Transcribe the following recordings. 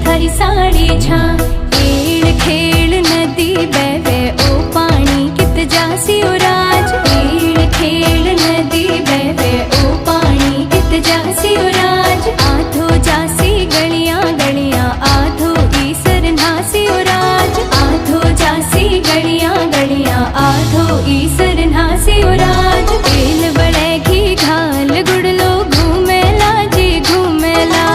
थारी साड़ी छा खेल खेल नदी बहवे ओ पानी कित जासी ओ राज खेल खेल नदी बहवे ओ पानी कित जासी ओ राज आधो जासी गलियां गलियां आधो ईसर नासी ओ राज आधो जासी गलियां गलियां आधो ईसर नासी ओ राज तेल बड़ेगी घाल गुड़लो घूमेला जी घूमेला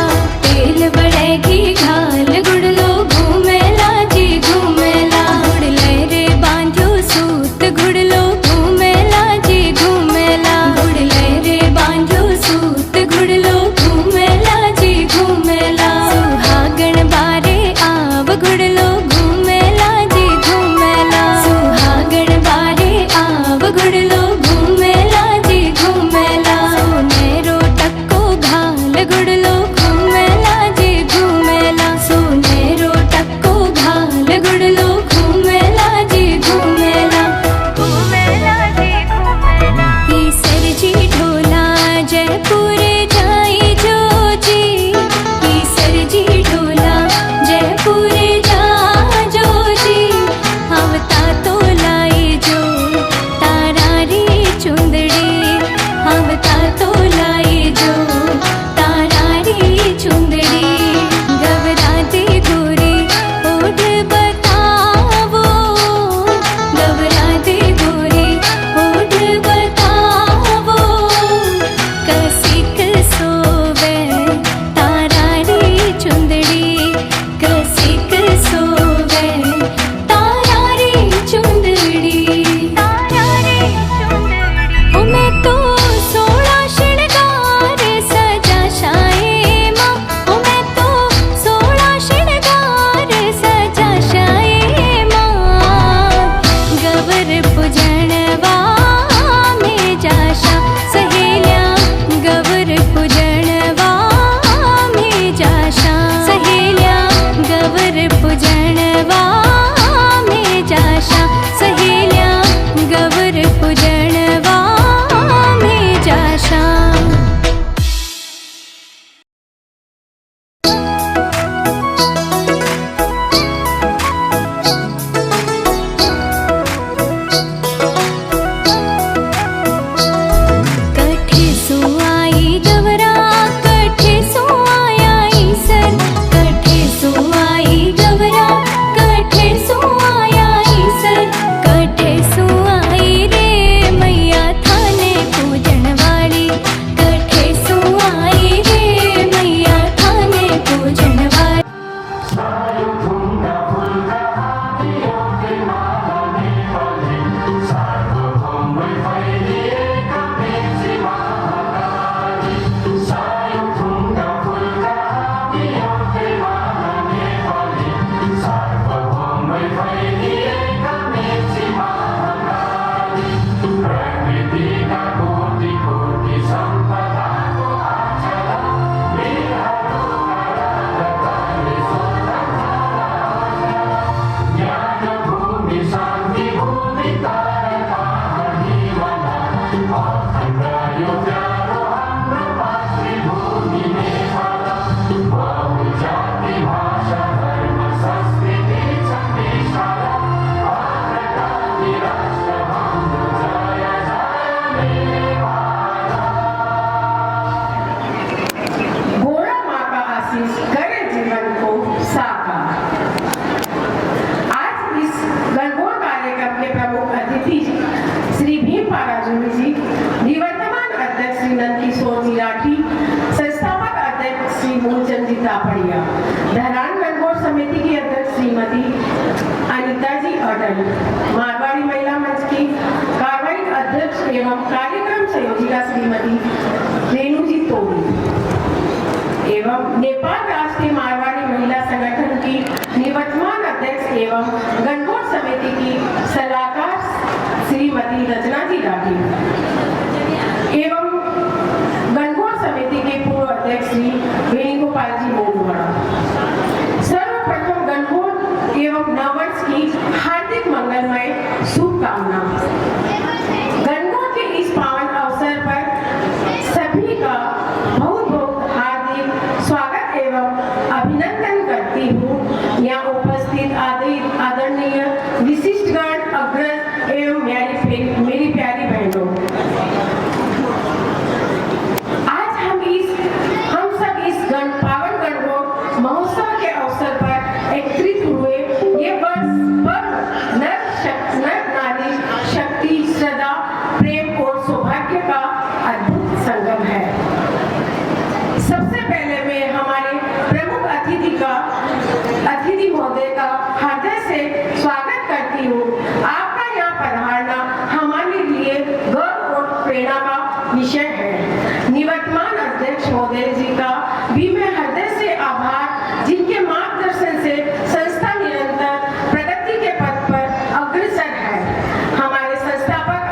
तेल बड़ेगी घाल गुड़लो घूमेला जी घूमेला गुड़ले रे बांधो सूत गुड़लो घूमेला जी घूमेला गुड़ले रे बांधो सूत गुड़लो घूमेला जी घूमेला सुहागण बारे आव गुड़लो घूमेला जी घूमेला सुहागण बारे आव गुड़लो घूमेला समिति श्री भीम पाराजुली जी, निवर्तमान अध्यक्ष श्री नंदकिशोर जी राठी, संस्थापक अध्यक्ष श्री मूलचंद जी तापड़िया, धरान गणगौर समिति की अध्यक्ष श्रीमती अनिता जी अटल, मारवाड़ी महिला मंच की कार्रवाई अध्यक्ष एवं कार्यक्रम संयोजिका श्रीमती रेणु जी तोड़ी एवं नेपाल राष्ट्रीय मारवाड़ी महिला संगठन की निवर्तमान अध्यक्ष एवं गणगौर समिति की सलाहकार श्रीमती रचना जी राठी एवं गणगौर समिति के पूर्व अध्यक्ष श्री वेणुगोपाल जी मोगवाड़ा। सर्वप्रथम गणगौर एवं नववर्ष की हार्दिक मंगलमय शुभकामना। गणगौर के इस पावन अवसर पर सभी का बहुत बहुत हार्दिक स्वागत एवं अभिनंदन करती हूँ। यहाँ उपस्थित आदरणीय विशिष्टगण, अग्रज एवं मेरी प्यारी बहनों, आज हम सब इस पावन गणगौर महोत्सव के अवसर पर एकत्रित हुए। ये वर्ष नर नारी शक्ति, श्रद्धा, प्रेम और सौभाग्य का अद्भुत संगम है। सबसे पहले मैं हमारे प्रमुख अतिथि महोदय का हृदय से स्वागत करती हूँ। आपका यहाँ पधारना हमारे लिए गर्व और प्रेरणा का विषय है। निवर्तमान अध्यक्ष महोदय जी का भी मैं हृदय से आभार, जिनके मार्गदर्शन से संस्था निरंतर प्रगति के पथ पर अग्रसर है। हमारे संस्थापक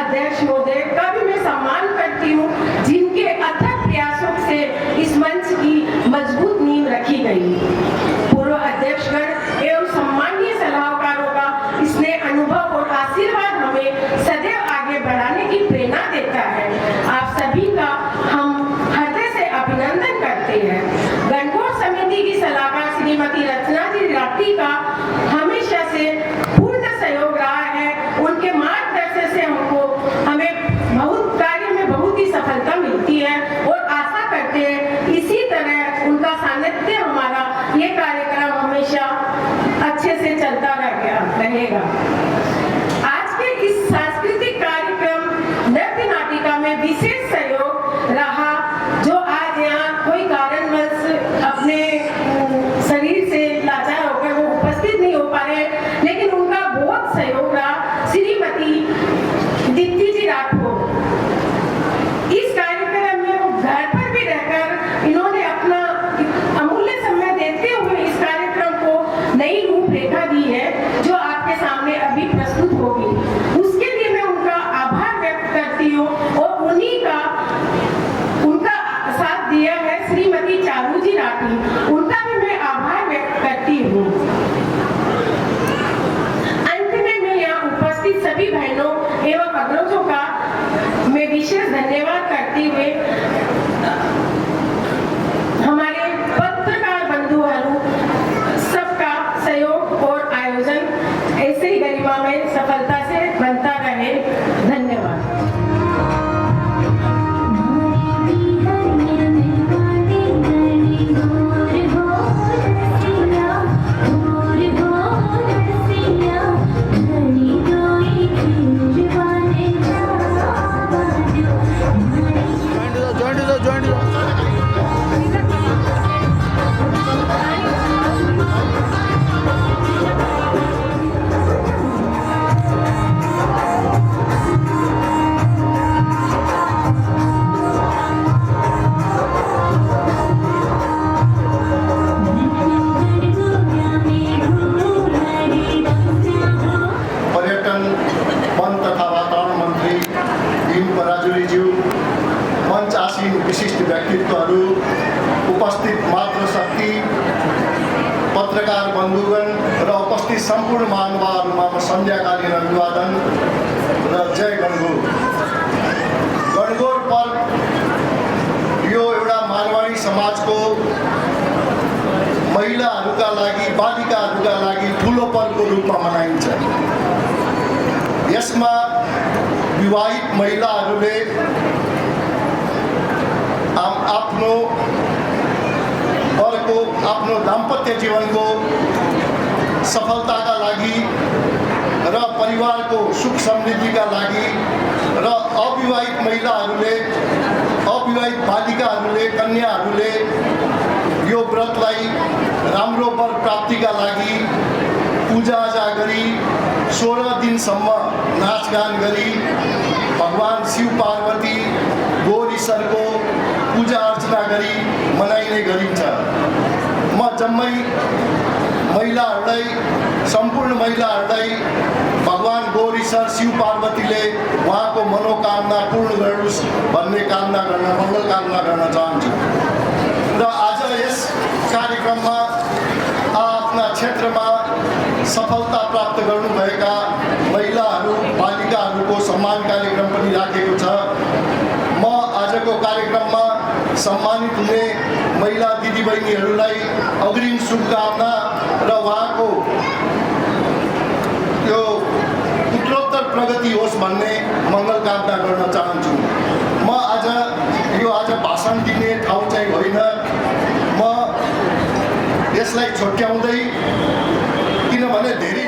अध्यक्ष महोदय का भी मैं सम्मान करती हूँ, जिनके अथक प्रयासों से इस मंच की मजबूत नींव रखी गई। पूर्व अध्यक्षगण एवं सम्मानीय सलाहकारों का स्नेह, अनुभव और आशीर्वाद हमें सदैव आगे बढ़ाने की प्रेरणा देता है। आप सभी का हम हृदय से अभिनंदन करते हैं। गणगौर समिति की सलाहकार श्रीमती रचना जी राठी का हमेशा से पूर्ण सहयोग रहा है। उनके मार्गदर्शन से हमें बहुत कार्य में बहुत ही सफलता मिलती है और आशा करते हैं इसी तरह उनका सानिध्य हमारा ये कार्यक्रम हमेशा अच्छे से चलता रहेगा। आज के इस सांस्कृतिक कार्यक्रम नृत्य नाटिका में विशेष सहयोग रहा, जो आज यहाँ कोई कारणवश अपने शरीर से लाचार होकर वो उपस्थित नहीं हो पा रहे, लेकिन उनका बहुत सहयोग रहा। श्रीमती दीप्ति जी राठौर, इस कार्यक्रम में वो घर पर भी रहकर इन्होंने अपना अमूल्य समय देते हुए इस कार्यक्रम को नई रूपरेखा दी है, जो आपके सामने अभी प्रस्तुत होगी। उसके लिए मैं उनका आभार व्यक्त करती हूँ और उनका साथ दिया है श्रीमती चारू जी राठी, उनका भी मैं आभार व्यक्त करती हूँ। अंत में मैं यहाँ उपस्थित सभी बहनों एवं अग्रजों का मैं विशेष धन्यवाद करते हुए हमारे पत्रकार बंधुओं सबका सहयोग और आयोजन ऐसे ही गरिमा में सफलता से बनता रहे। धन्यवाद। विशिष्ट व्यक्तित्वहरू, उपस्थित मातृशक्ति, पत्रकार बन्धुगण र उपस्थित सम्पूर्ण महानुभावहरूमा म सन्ध्याकालीन अभिवादन र जय गणगौर। गणगौर पर्व यो एउटा मारवाडी समाजको महिलाहरूका लागि, बालिकाहरूका लागि ठुलो पर्वको रूपमा मनाइन्छ। यसमा विवाहित महिलाहरूले आफ्नो वरको, आफ्नो दाम्पत्य जीवनको सफलताका लागि र परिवारको सुख समृद्धिका लागि र अविवाहित महिलाहरूले, अविवाहित बालिकाहरूले, कन्याहरूले यो व्रतलाई राम्रो वर प्राप्तिका लागि पूजाआजा गरी 16 दिनसम्म नाचगान गरी भगवान शिव पार्वती गौर ईश्वरको पूजा अर्चना गरी मनाइने गरिन्छ। म जम्मै महिलाहरूलाई, सम्पूर्ण महिलाहरूलाई भगवान गौर ईश्वर शिव पार्वतीले उहाँको मनोकामना पूर्ण गरोस् भन्ने मङ्गल कामना गर्न चाहन्छु। र आज यस कार्यक्रममा आफ्ना क्षेत्रमा सफलता प्राप्त गर्नुभएका महिलाहरू, बालिकाहरूको सम्मान कार्यक्रम पनि राखेको छ। म आजको कार्यक्रममा सम्मानित हुने महिला दिदीबहिनीहरूलाई अग्रिम शुभकामना र उहाँको त्यो उत्तरोत्तर प्रगति होस् भन्ने मङ्गल कामना गर्न चाहन्छु। म आज भाषण दिने ठाउँ चाहिँ होइन, म यसलाई छुट्याउँदै, किनभने धेरै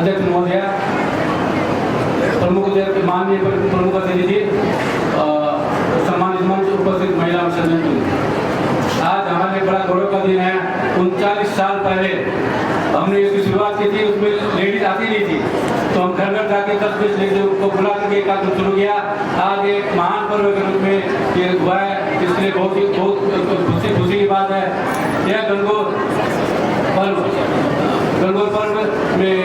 अध्यक्ष महोदय, माननीय प्रमुख अतिथि, सम्मानित मंच उपस्थित महिला सदस्य, आज हमारे बड़ा गौरव का दिन है। 39 साल पहले हमने इसकी शुरुआत की थी, उसमें लेडीज आती नहीं थी, तो हम घर घर जाके 10-20 लेडीज को बुला करके कार्यक्रम शुरू किया। आज एक महान पर्व के रूप में ये हुआ है, इसलिए बहुत खुशी की बात है। यह गणगौर पर्व में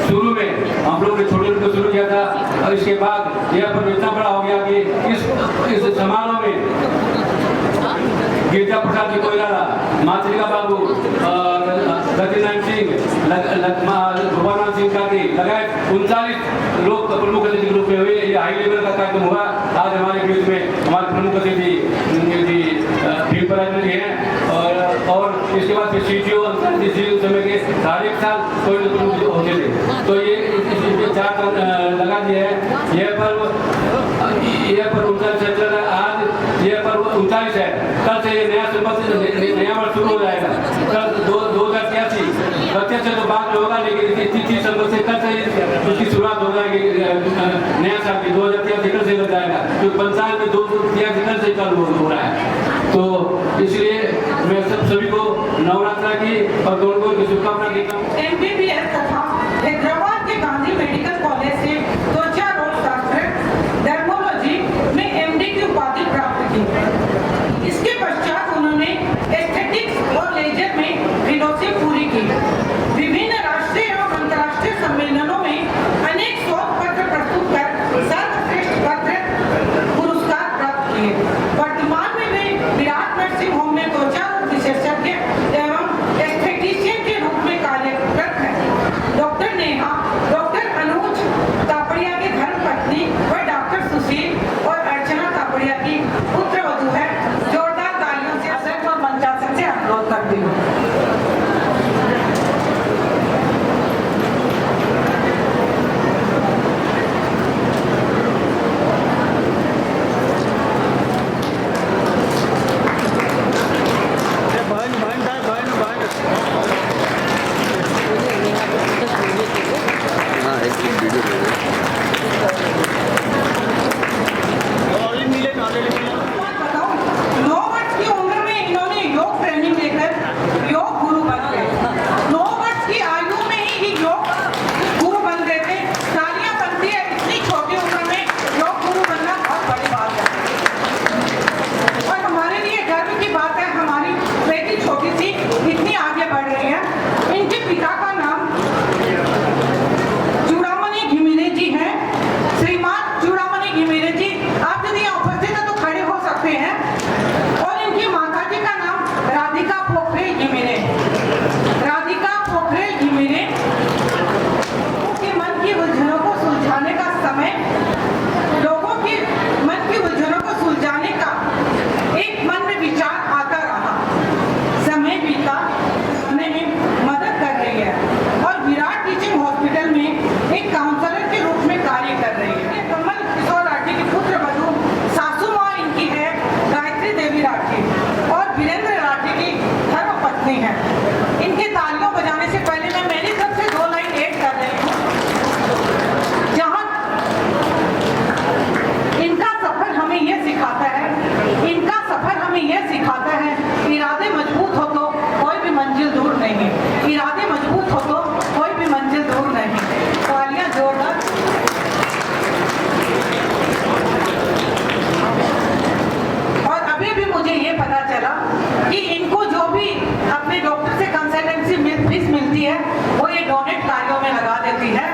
शुरू में हम लोग ने छोटे रूप शुरू किया था, और इसके बाद यह पर्व इतना बड़ा हो गया कि इस समारोह में गिरजा प्रसाद जी कोइराला, मातृका बाबू, सत्यनारायण सिंह, भगवान सिंह काकी लगाए 39 लोग प्रमुख अतिथि के रूप में हुए। ये हाई लेवल का कार्यक्रम हुआ। आज हमारे बीच में हमारे प्रमुख अतिथि भीम पराजन जी हैं, और इसके बाद फिर CTO समय के हर एक साल कोई होते थे, तो ये 4 लगा दिए हैं। यह पर्व 39 चल रहा है। आज यह पर्व 39 है, कल से ये नया वर्ष शुरू हो जाएगा। कल 2083 प्रत्यक्ष तो बात में होगा, लेकिन 30 संवत से कल से उसकी शुरुआत हो जाएगी। नया साल की 2083 कल से लग जाएगा, तो पंचायत में 2083 कल से चालू हो रहा है। तो इसलिए मैं सभी को नवरात्रा की और गौरव की शुभकामना देता हूँ। MBBS तथा हैदराबाद के गांधी मेडिकल कॉलेज से त्वचा रोग शास्त्र डर्मोलॉजी में MD की उपाधि प्राप्त की। इसके पश्चात उन्होंने एस्थेटिक्स और लेजर में फेलोशिप पूरी की। विभिन्न राष्ट्रीय एवं अंतर्राष्ट्रीय सम्मेलनों में अनेक शोध पत्र प्रस्तुत कर सर्वश्रेष्ठ पत्र पुरस्कार प्राप्त किए। वर्तमान में वे विराट नर्सिंग होम में त्वचा रोग विशेषज्ञ एवं एस्थेटिशियन के रूप में कार्यरत है। डॉक्टर नेहा डॉक्टर अनुज तापड़िया की धर्मपत्नी व डॉक्टर सुशील और अर्चना तापड़िया की पुत्रवधू है। जोरदार तालियों से अध्यक्ष और मंचासन से अनुरोध करती हूँ। अपने डॉक्टर से कंसल्टेंसी फीस मिलती है वो ये डोनेट कार्यों में लगा देती है।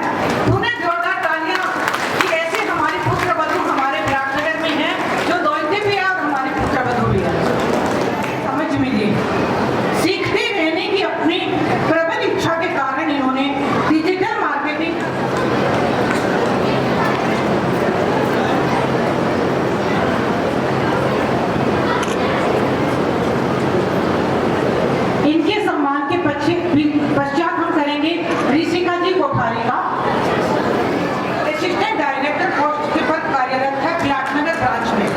उन्हें जोरदार तालियां कि ऐसे हमारी पुत्रवधू हमारे विराटनगर में है जो दौड़ते भी है और हमारी पुत्रवधू भी है। समझ मिली सीखते रहने की अपनी प्रबल इच्छा के कारण इन्होंने डिजिटल मार्केटिंग इनके सम्मान के पश्चात हम करेंगे ऋषिका जी कोठारी का असिस्टेंट डायरेक्टर पोस्ट के पद कार्यरत है विराटनगर ब्रांच में।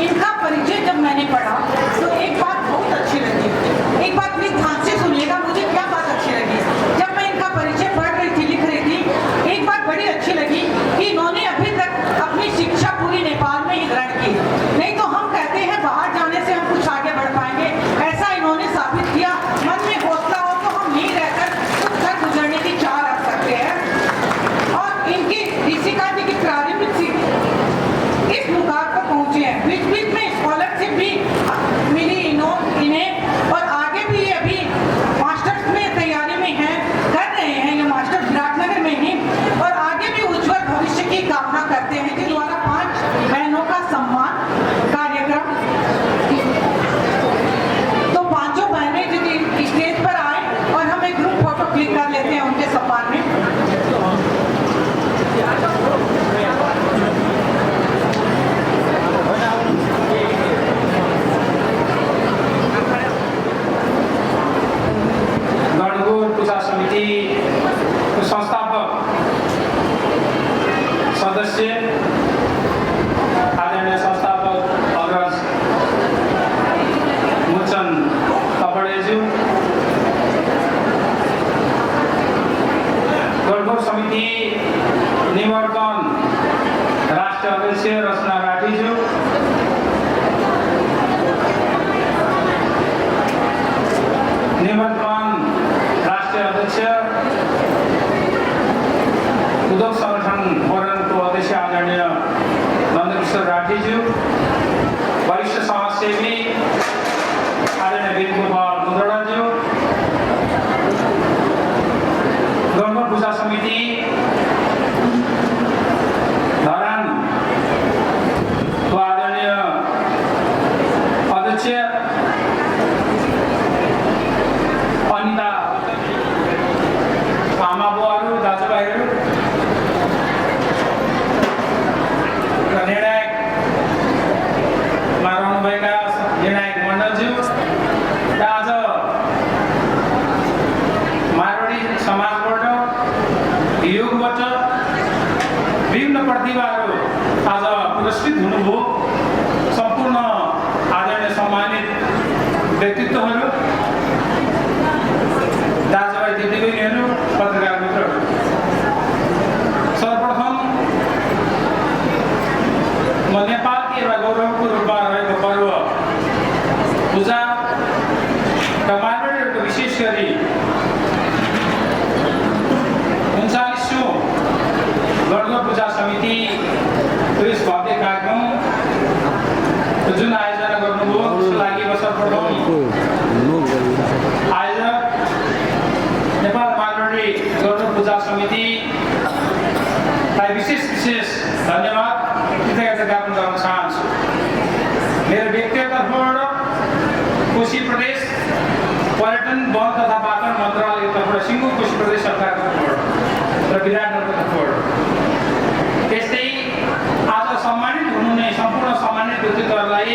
इनका परिचय जब मैंने पढ़ा तो एक बात बहुत अच्छी लगी। एक बात प्लीज ध्यान से सुनिएगा, मुझे क्या बात अच्छी लगी जब मैं इनका परिचय पढ़ रही थी, लिख रही थी। एक बात बड़ी अच्छी लगी कि इन्होंने अभी तक अपनी शिक्षा पूरी नेपाल में ही ग्रहण की। नहीं तो हम कहते हैं बाहर जाने से हम कुछ आगे बढ़ पाएंगे, ऐसा इन्होंने साबित किया। मन में हौसला हो तो हम यहीं रहकर कुछ कर गुजरने की चाह रख सकते हैं। और इनकी ऋषिका जी की प्रारंभिक इस मुकाम पर पहुंचे हैं। बीच बीच में स्कॉलरशिप भी मिली इन्हें और आगे भी ये अभी मास्टर्स में तैयारी में हैं, कर रहे हैं ये मास्टर्स विराटनगर में ही और आगे भी उज्जवल भविष्य की कामना करते हैं। जिन द्वारा 5 बहनों का सम्मान कार्यक्रम, तो 5 बहनें जो स्टेज पर आए और हम एक ग्रुप फोटो क्लिक कर लेते हैं उनके सम्मान में। गणगौर पूजा समिति संस्थापक सदस्य आदरणीय संस्थापक अग्रज मुचन कपडेज्यू, गणगौर समिति निवर्तन राष्ट्रिय अध्यक्ष रचना राठीज्यू, निवर्तमान राष्ट्रिय अध्यक्ष उद्योग संगठन फोरमको अध्यक्ष आदरणीय नन्दकिशोर राठीज्यू, वरिष्ठ समाजसेवी आदरणीय वीरगोपाल मुदडाज्यू, गणगौर पूजा समिति धरानको आदरणीय अध्यक्ष अनिता, आमा बुवाहरू, दाजुभाइहरू र निर्णायकमा रहनुभएका निर्णायक मण्डलज्यू र आज मारवाडी समाजबाट योगबाट विभिन्न प्रतिभाहरू आज पुरस्कृत हुनुभयो। सम्पूर्ण आदरणीय सम्मानित व्यक्तित्वहरू, दाजुभाइ दिदीबहिनीहरू, पत्रकार मित्रहरू, सर्वप्रथम म नेपालकी एउटा गौरवको रूपमा रहेको पर्व पूजा र मारवाडीहरूको विशेष गरी 39औं गणगौर पूजा समिति यस भव्य कार्यक्रम जुन आयोजना गर्नुभयो त्यसको लागि म सर्वप्रथम आयोजक नेपाल मारवाडी गणगौर पूजा समितिलाई विशेष धन्यवाद कृतज्ञता ज्ञापन गर्न चाहन्छु। मेरो व्यक्तिगत तर्फबाट कोशी प्रदेश पर्यटन वन तथा वातावरण मन्त्रालयको तर्फबाट, सिङ्गो कोशी प्रदेश सरकारको तर्फबाट र विराटनगरको तर्फबाट, त्यस्तै आज सम्मानित हुनुहुने सम्पूर्ण सम्मानित व्यक्तित्वहरूलाई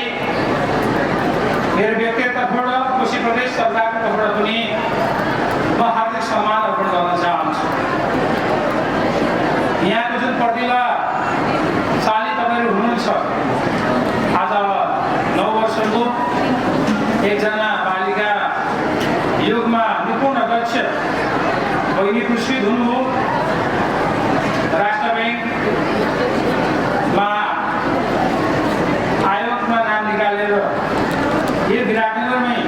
मेरो व्यक्तिगत तर्फबाट कोशी प्रदेश सरकारको तर्फबाट पनि म हार्दिक सम्मान अर्पण गर्न चाहन्छु। यहाँको जुन प्रतिभा शाली तपाईँहरू हुनुहुन्छ, आज 9 वर्षको एकजना बालिका योगमा निपुण दक्ष बहिनी पुरस्कृत हुनुभयो। राष्ट्र ब्याङ्कमा आयोगमा नाम निकालेर यो विराटनगरमै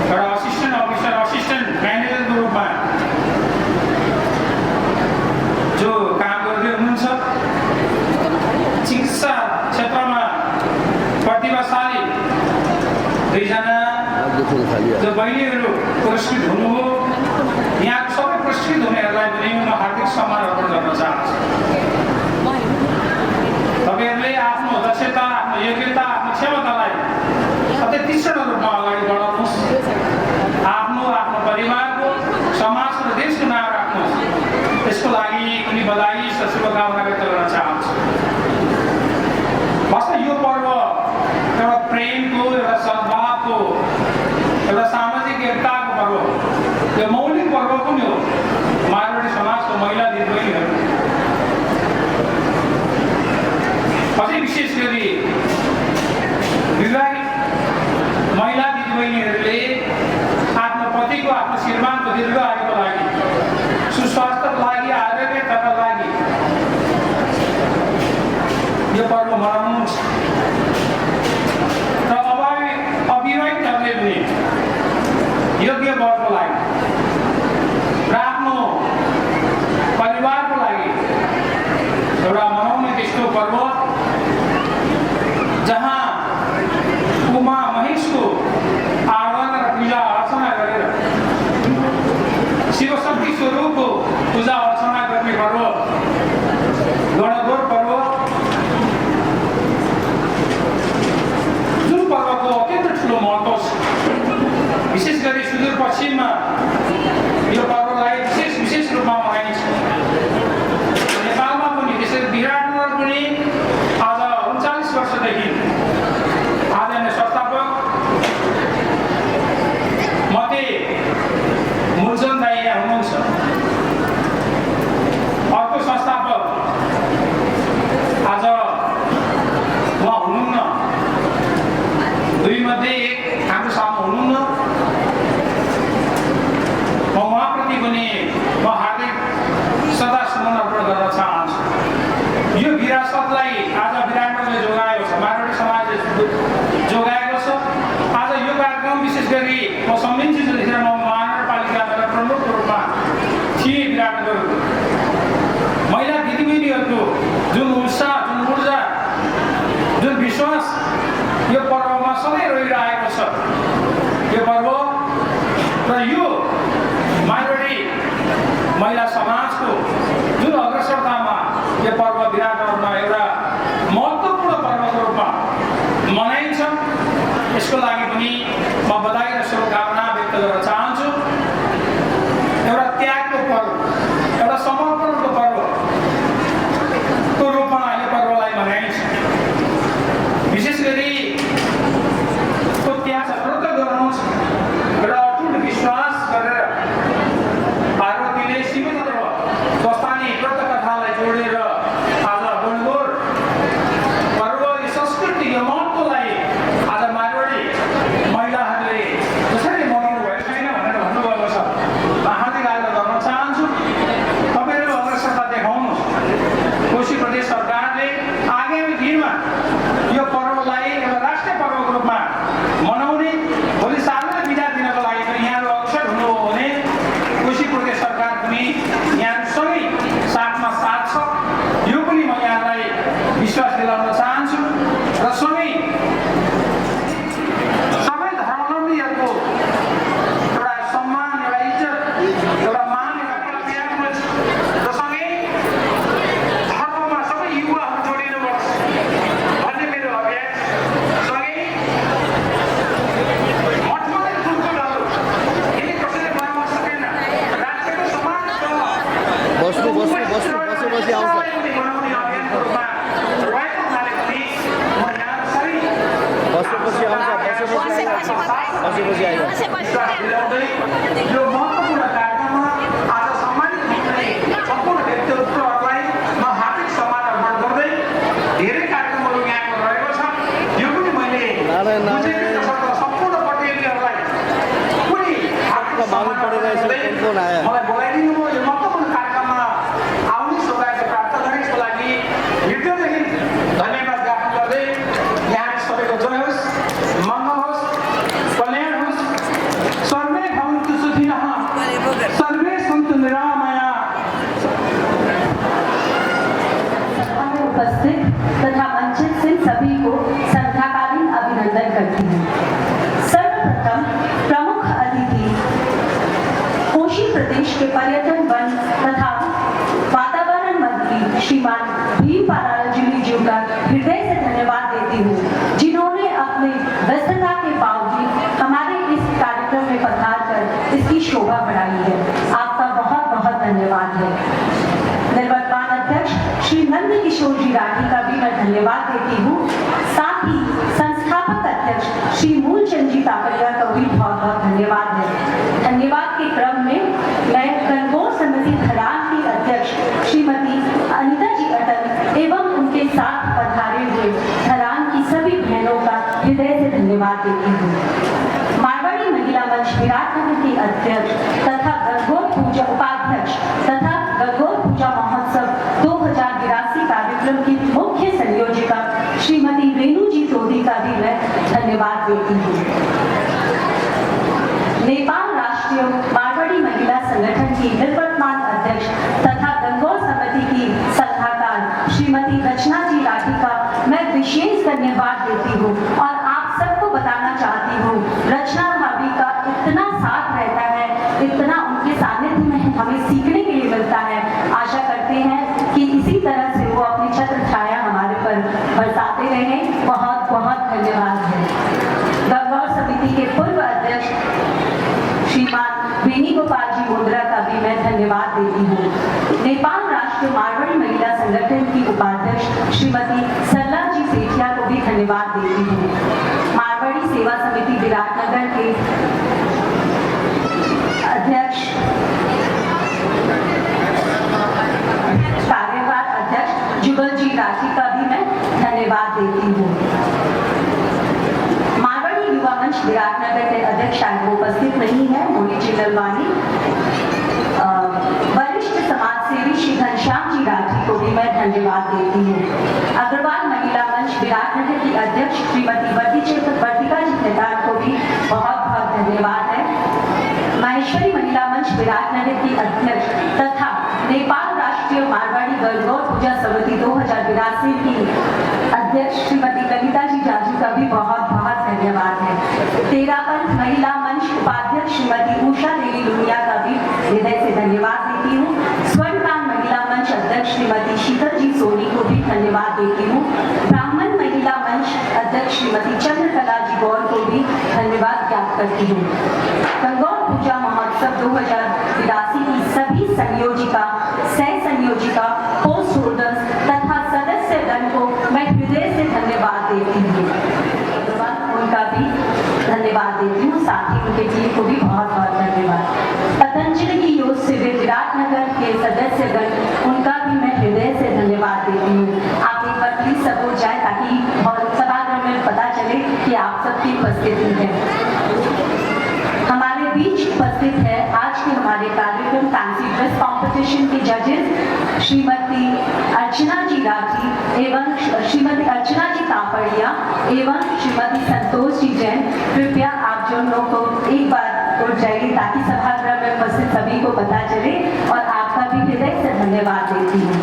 एउटा असिस्टेन्ट अफिसर, असिस्टेन्ट म्यानेजरको रूपमा जो काम गर्दै हुनुहुन्छ। चिकित्सा क्षेत्रमा प्रतिभाशाली 2 जना जो बहिनीहरू पुरस्कृत हुनुभयो, यहाँको सबै पुरस्कृत हुनेहरूलाई पनि म हार्दिक सम्मान अर्पण गर्न चाहन्छु। तपाईँहरूले आफ्नो दक्षता, आफ्नो योग्यता, आफ्नो क्षमतालाई अझै तीक्ष्ण रूपमा अगाडि बढाउनुहोस्। आफ्नो परिवारको, समाजको र देशको नाम राख्नुहोस्। त्यसको लागि कुनै बधाई र शुभकामना व्यक्त गर्न चाहन्छु। वास्तव यो पर्व एउटा प्रेमको, एउटा सद्भावको, एउटा सामाजिक एकताको पर्व हो। यो मौलिक पर्व पनि हो मारवाडी समाजको महिला दिदीबहिनीहरू। अझै विशेष गरी विवाहित महिला दिदीबहिनीहरूले आफ्नो पतिको, आफ्नो श्रीमानको दीर्घायुको लागि, सुस्वास्थ्यको लागि, आरोग्यताका लागि यो पर्व मनाउनुहुन्छ। र अविवाहितहरूले पनि योग्य वरको लागि र आफ्नो परिवारको लागि एउटा मनाउने त्यस्तो पर्व जहाँ उमा महेशको आराधना र पूजा अर्चना गरेर शिवशक्ति स्वरूपको पूजा अर्चना गर्ने पर्व, गणगौर पर्व, जुन पर्वको अत्यन्त ठुलो महत्त्व छ। विशेष गरी सुदूरपश्चिममा यो पर्वलाई विशेष रूपमा मनाइन्छ। नेपालमा पनि त्यसरी विराटनगर पनि आज 39 वर्षदेखि आदरणीय संस्थापक मध्ये मूलचन्द दाइ यहाँ हुनुहुन्छ। अर्को संस्थापक आज उहाँ हुनुहुन्न, दुई मध्ये एक हाम्रो सामु हुनुहुन्न। म उहाँप्रति पनि म हार्दिक श्रद्धासुमन अर्पण गर्न चाहन्छु। यो विरासतलाई आज विराटनगरले जोगाएको छ, मारवाडी समाजले जोगाएको छ। आज यो कार्यक्रम विशेष गरी म सम्झिन्छु जतिखेर म महानगरपालिकामा प्रमुख रूपमा थिएँ। विराटनगरको महिला दिदीबहिनीहरूको जुन उत्साह, जुन ऊर्जा, जुन विश्वास यो पर्वमा सधैँ रहिरहेको छ। यो पर्व र यो मारवाडी महिला समाजको जुन अग्रसरतामा यो पर्व विराटनगरमा एउटा महत्त्वपूर्ण पर्वको रूपमा मनाइन्छ, यसको लागि पनि म बधाई र शुभकामना व्यक्त गर्न चाहन्छु। एउटा त्यागको पर्व, एउटा समर्पणको पर्वको रूपमा यो पर्वलाई मनाइन्छ। विशेष गरी त्यो त्याग व्रत गर्नुहुन्छ, एउटा अटुट विश्वास गरेर पार्वतीले शिवतर्फ स्वस्थानी व्रत कथालाई जोडेर आज गणगौर पर्व, यो संस्कृति, यो महत्त्वलाई आज मारवाडी महिलाहरूले जसरी मनाउनु भएको छैन भनेर भन्नुभएको छ। हार्दिक आग्रह गर्न चाहन्छु, तपाईँहरू अग्रसरता देखाउनुहोस्। कोशी प्रदेश सरकारले आगामी दिनमा यो पर्वलाई एउटा राष्ट्रिय पर्वको रूपमा मनाउने, भोलि साललाई बिदा दिनको लागि पनि यहाँहरू अवसर हुनुभयो भने कोशी प्रदेश सरकार पनि यहाँसँगै साथमा साथ छ। यो पनि म यहाँलाई विश्वास दिलाउन चाहन्छु। र सँगै सबै धर्मावलम्बीहरूको एउटा सम्मान, एउटा इज्जत, एउटा मान, एउटा प्यार र सँगै धर्ममा सबै युवाहरू जोडिनुपर्छ भन्ने मेरो अभ्यास। सँगै मठमनै कुलकुलहरू यदि कसैले बनाउन सकेन, राष्ट्रको समाजको बसी आउँछ। बनाउने अभियानको रूपमा रहेको हुनाले पनि म यहाँ सबै बसेपछि आउँछ, बसेपछि आइयो। यो महत्त्वपूर्ण कार्यक्रममा आज सम्मानित हुने सम्पूर्ण व्यक्तित्वहरूलाई म हार्दिक सम्मान अर्पण गर्दै, धेरै कार्यक्रमहरू यहाँको रहेको छ। यो पनि मैले बुझेको तसर्थ सम्पूर्ण पटेलीहरूलाई कुनै हार्दिक सम्मान अर्पण गर्दै मलाई बोलाइदिनु भयो। यो महत्त्वपूर्ण कार्यक्रममा आउने सौभाग्य प्राप्त गरेको लागि हृदयदेखि धन्यवाद ज्ञापन गर्दै यहाँ सबैको जय होस्, मङ्गल होस्, कल्याण होस्। सर्वे भवन्तु सुखिनः, सर्वे सन्तु निरामया। उपस्थित तथा वंचित से सभी को श्रद्धाकालीन अभिनंदन करती हूँ। सर्वप्रथम प्रदेश के पर्यटन वन तथा वातावरण मंत्री श्रीमान भीम पाराजी जी का हृदय से धन्यवाद देती हूँ, जिन्होंने अपने व्यस्तता के बावजूद हमारे इस कार्यक्रम में पधार कर इसकी शोभा बढ़ाई है। आपका बहुत बहुत धन्यवाद है। निर्वर्तमान अध्यक्ष श्री नंद किशोर जी राठी का भी मैं धन्यवाद देती हूँ। साथ ही संस्थापक अध्यक्ष श्री मूलचंद जी तापड़िया का भी बहुत बहुत धन्यवाद है। धन्यवाद के क्रम में मैं गणगौर समिति धरान की अध्यक्ष श्रीमती अनिता जी अटल एवं उनके साथ पधारे हुए धरान की सभी बहनों का हृदय से धन्यवाद देती हूँ। मारवाड़ी महिला मंच विराटनगर की अध्यक्ष तथा गणगौर पूजा उपाध्यक्ष तथा गणगौर पूजा महोत्सव 2082 कार्यक्रम की मुख्य संयोजिका श्रीमती रेणु जी तोदी का भी मैं धन्यवाद देती हूँ। नेपाल राष्ट्रीय मारवाड़ी महिला संगठन की निर्वर्तमान अध्यक्ष तथा गणगौर समिति की सलाहकार श्रीमती रचना जी राठी का मैं विशेष धन्यवाद देती हूँ और आप सबको बताना चाहती हूँ, रचना भाभी का इतना साथ रहता है, इतना उनके सानिध्य में हमें सीखने के लिए मिलता है। आशा करते हैं कि इसी तरह से वो अपनी छत्र छाया हमारे पर बरसाते रहें। बहुत बहुत धन्यवाद है। गणगौर समिति के पूर्व अध्यक्ष श्रीमान वेणुगोपाल जी मुंद्रा का भी मैं धन्यवाद देती हूँ। नेपाल राष्ट्रीय मारवाड़ी महिला संगठन की उपाध्यक्ष श्रीमती सरला जी सेठिया को भी धन्यवाद देती हूँ। मारवाड़ी सेवा समिति विराटनगर के अध्यक्ष कार्यवाहक अध्यक्ष जुगल जी राठी का भी मैं धन्यवाद देती हूँ। मारवाड़ी युवा मंच विराटनगर के अध्यक्ष शायद वो उपस्थित नहीं है, मोनी जी ललवानी। वरिष्ठ समाजसेवी श्री घनश्याम जी राठी को भी मैं धन्यवाद देती हूँ। अग्रवाल महिला मंच विराटनगर की अध्यक्ष श्रीमती वर्तिका जी नेतार को भी बहुत बहुत धन्यवाद है। माहेश्वरी महिला मंच विराटनगर की अध्यक्ष तथा नेपाल राष्ट्रीय मारवाड़ी गणगौर पूजा समिति 2082 की अध्यक्ष श्रीमती ललिता जी जाजू का भी बहुत बहुत धन्यवाद है। तेरापंथ महिला मंच उपाध्यक्ष श्रीमती उषा देवी लुनिया का भी हृदय से धन्यवाद देती हूँ। स्वर्णकांत महिला मंच अध्यक्ष श्रीमती शीतल जी सोनी को भी धन्यवाद देती हूँ। ब्राह्मण महिला मंच अध्यक्ष श्रीमती चंद्रकला जी गौर को भी धन्यवाद ज्ञात करती हूँ। गणगौर पूजा महोत्सव 2082 की सभी संयोजिका, सह संयोजिका, पोस्ट होल्डर्स तथा सदस्यगण को मैं हृदय से धन्यवाद देती हूँ। उनका भी धन्यवाद देती हूँ। साथ ही उनके टीम को भी बहुत बहुत धन्यवाद। पतंजलि की योग शिविर विराटनगर के सदस्यगण, उनका भी मैं हृदय से धन्यवाद देती हूँ। आप एक बार प्लीज सब हो जाए ताकि सभागृह में पता चले कि आप सबकी उपस्थिति है। हमारे बीच उपस्थित है आज के हमारे कार्यक्रम फैंसी ड्रेस कंपटीशन के जजेस श्रीमती अर्चना जी राठी एवं श्रीमती अर्चना जी तापड़िया एवं श्रीमती संतोष जी जैन। कृपया आप दोनों को एक बार उठ जाइए ताकि सभागृह में उपस्थित सभी को पता चले और आपका भी हृदय से धन्यवाद देती हूँ।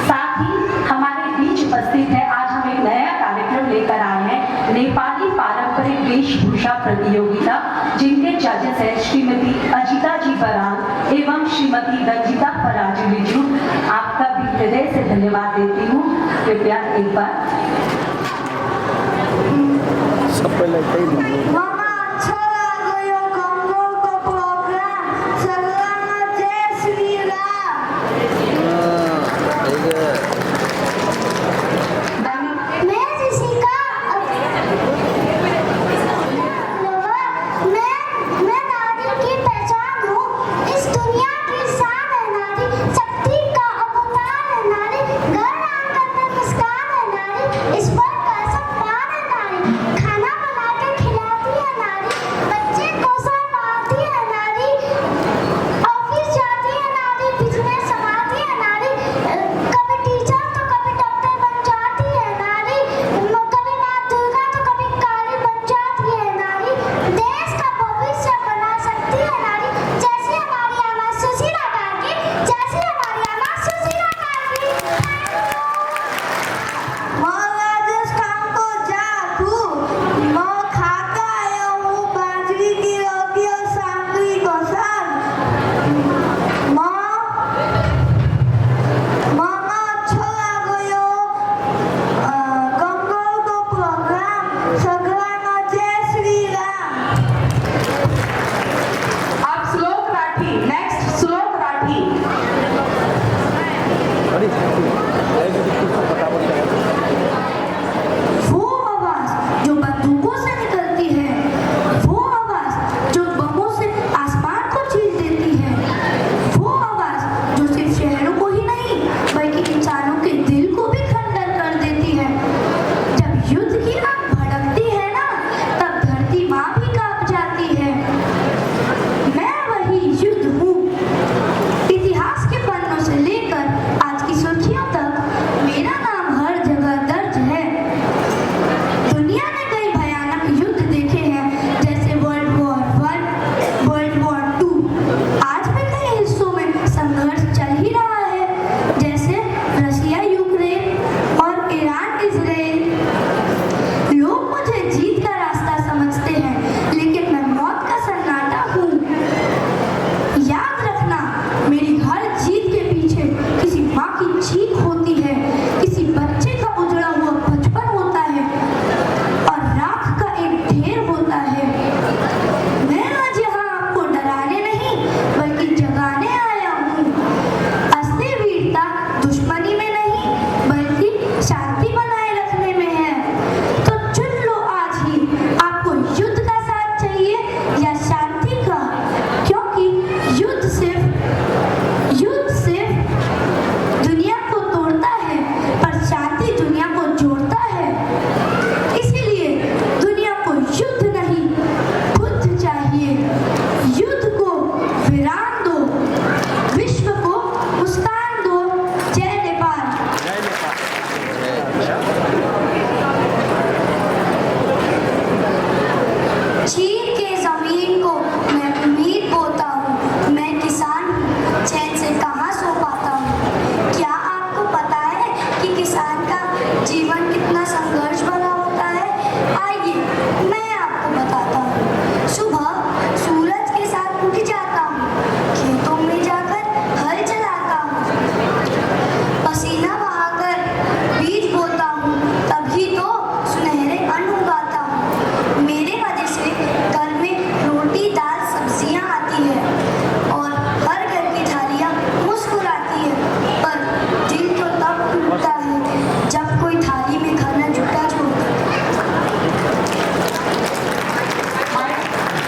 साथ ही हमारे बीच उपस्थित है, आज हम एक नया कार्यक्रम लेकर आए हैं, नेपाली पारंपरिक वेशभूषा प्रतियोगिता, जिनके जजेस है श्रीमती अजिता जी बरान एवं श्रीमती रंजिता पराजुलीजू। आपका भी हृदय से धन्यवाद देती हूँ। कृपया एक बार इस पर कैसा पार है नारी, खाना बना के खिलाती है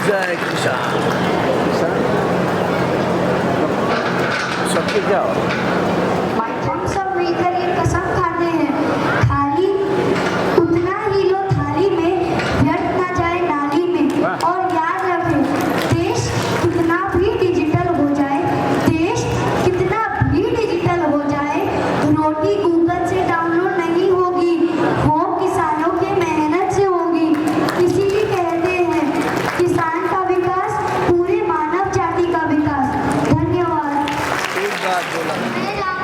जय किसान। सबके क्या हो? हम सब मिलकर ये कसम खाते हैं, थाली उतना ही लो थाली में, व्यर्थ ना जाए नाली में। और याद रखें, देश कितना भी डिजिटल हो जाए, देश कितना भी डिजिटल हो जाए, रोटी गूगल से डाउनलोड नहीं होगी, वो किसानों के मेहनत से होगी। इसीलिए कहते हैं, किसान का विकास पूरे मानव जाति का विकास। धन्यवाद। एक बात बोला।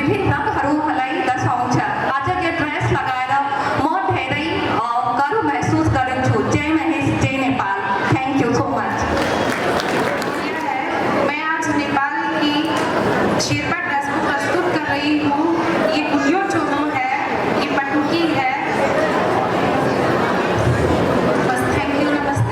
विभिन्न रङहरूलाई दर्शाउँछ। आज यो ड्रेस लगाएर म धेरै गर्व महसुस गर्छु। जय महेश, जय Nepal. Thank you so much. मैं आज नेपाल की शेरपा ड्रेस को प्रस्तुत कर रही हूँ। ये गुलियो चोलो है, ये पटुकी है। बस थैंक यू, नमस्ते।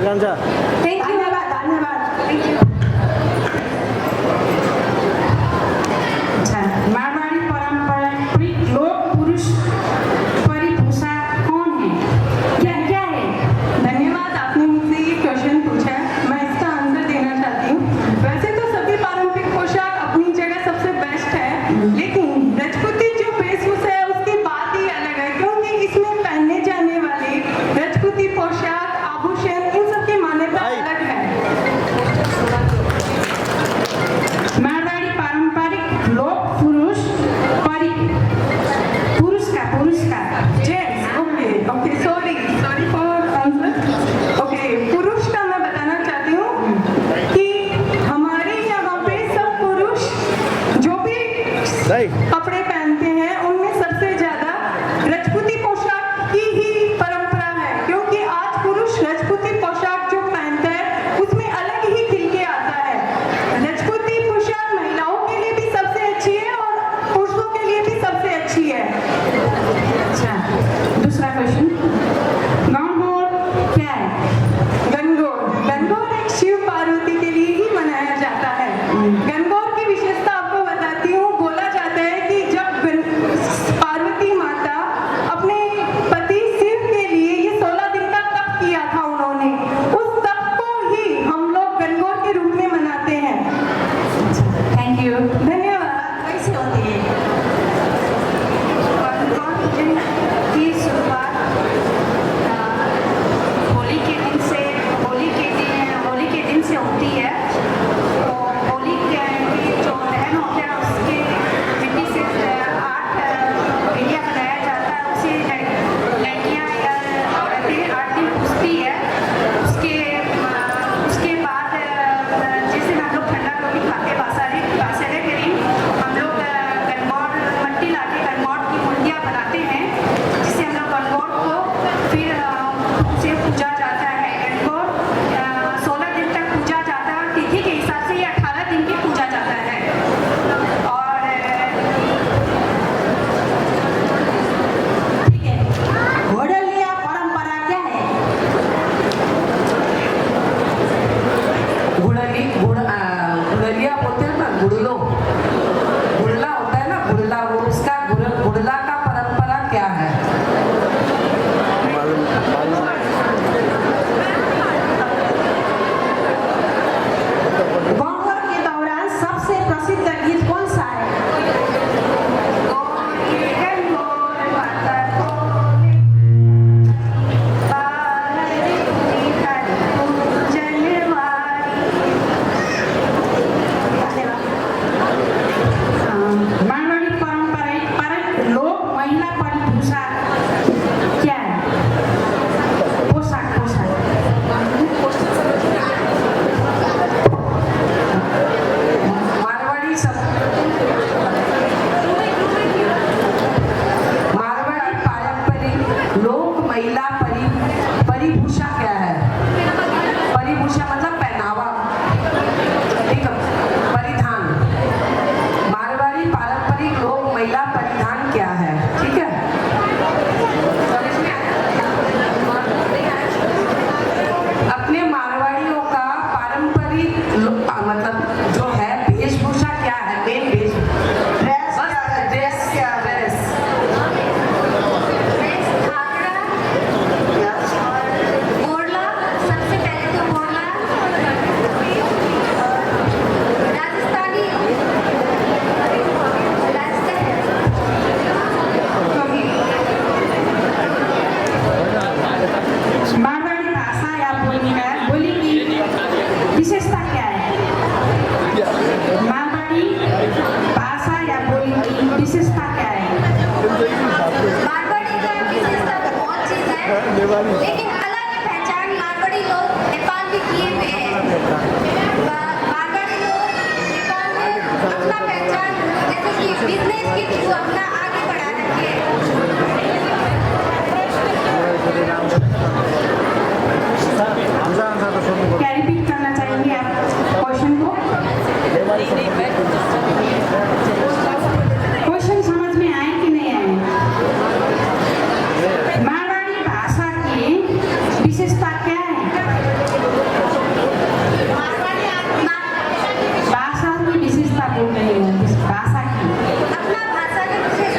गांजा थैंक यू, धन्यवाद। Thank you. अच्छा, मारवाड़ी पारंपरिक लोक पुरुष परिभूषा कौन है? क्या है? धन्यवाद, आपने मुझसे ये क्वेश्चन पूछा है, मैं इसका आंसर देना चाहती हूँ। वैसे तो सभी पारंपरिक पोशाक अपनी जगह सबसे बेस्ट है, लेकिन राजपूती जो वेशभूषा है उसकी बात ही अलग है, क्योंकि इसमें पहने जाने वाले राजपूती पोशाक, आभूषण, इन सब की मान्यता अलग है। मारवाड़ी पारंपरिक लोक पुरुष gents, okay sorry for answer. Okay, पुरुष का मैं बताना चाहती हूँ कि हमारे यहाँ पे सब पुरुष जो भी कपड़े पहनते हैं उनमें सबसे ज्यादा राजपूती पोशाक की ही परंपरा है, क्योंकि आज पुरुष राजपूती पोशाक जो पहनता है उसमें अलग ही खिल के आता है। राजपूती पोशाक महिलाओं के लिए भी सबसे अच्छी है और पुरुषों के लिए भी सबसे अच्छी है। अच्छा, दूसरा क्वेश्चन, गणगौर क्या है? गणगौर एक शिव पार्वती के लिए ही मनाया जाता है। गणगौर की विशेषता आपको बताती हूँ। बोला जाता है कि जब विशेषता क्या है? मारवाड़ी का विशेषता तो बहुत चीज है, लेकिन अलग ही पहचान मारवाड़ी लोग नेपाल में किए हुए हैं। मारवाड़ी लोग नेपाल में अपना पहचान जैसे कि बिजनेस के थ्रू अपना आगे बढ़ा रखे हैं। क्या रिपीट करना चाहेंगे आप क्वेश्चन को? क्वेश्चन समझ में आए कि नहीं आए? मारवाड़ी भाषा की विशेषता क्या है? भाषा की विशेषता बोल रही हूँ, भाषा की। अपना भाषा की विशेषता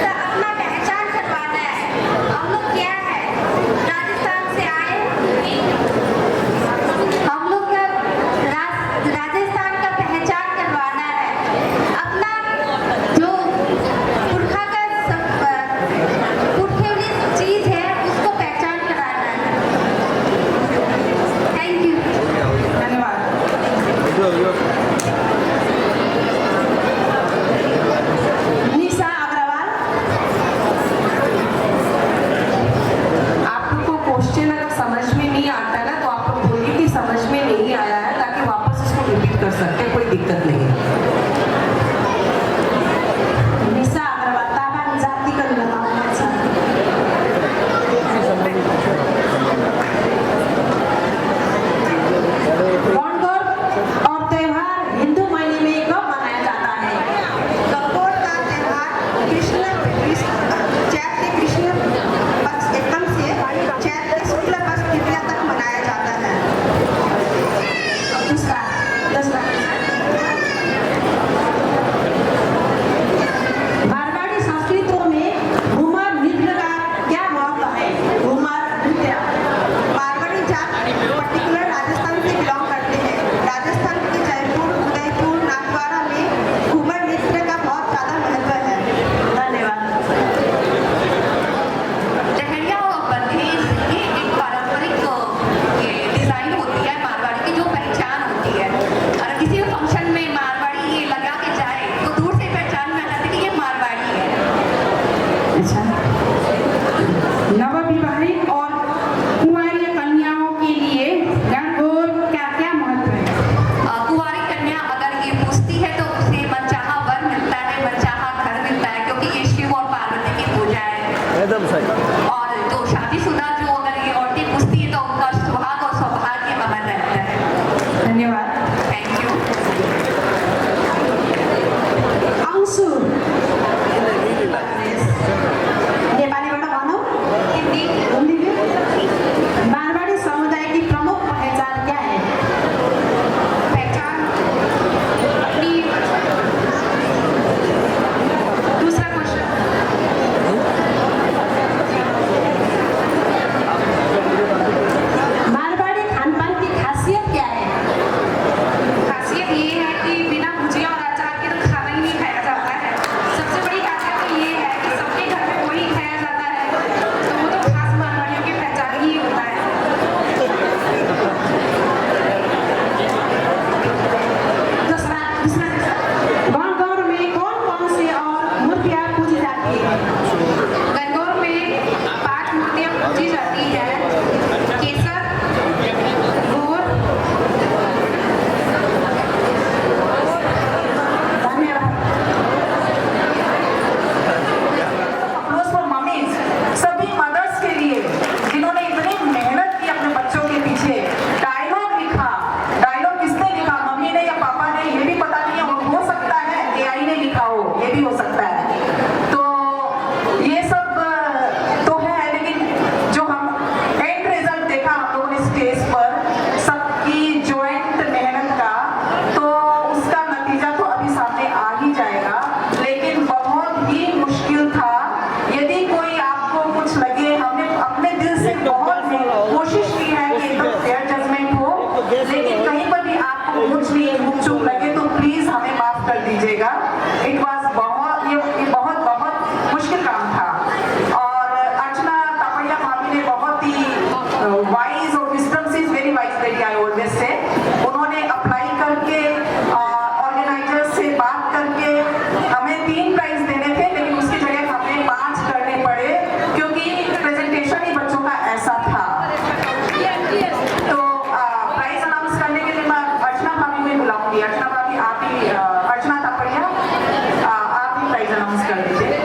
अनाउंस कर दीजिए।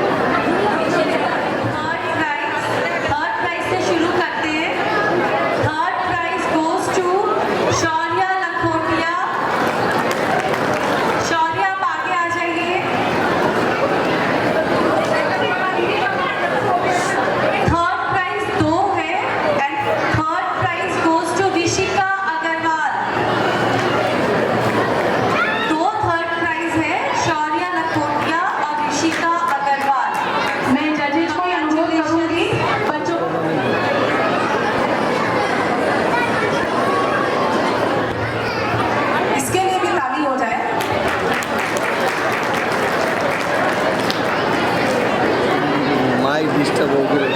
थर्ड प्राइज से शुरू करते हैं। Third prize goes to Shaurya Lakhotia. Shaurya आप आगे आ जाइए। थर्ड प्राइज 2 है and third prize goes to Vishika Agarwal. 2 third prize है, शौर्या लखोटिया और विशिका अग्रवाल। मैं जजेज को ये अनुरोध करूंगी बच्चों इसके लिए भी ताली हो जाए। माइक डिस्टर्ब हो गया।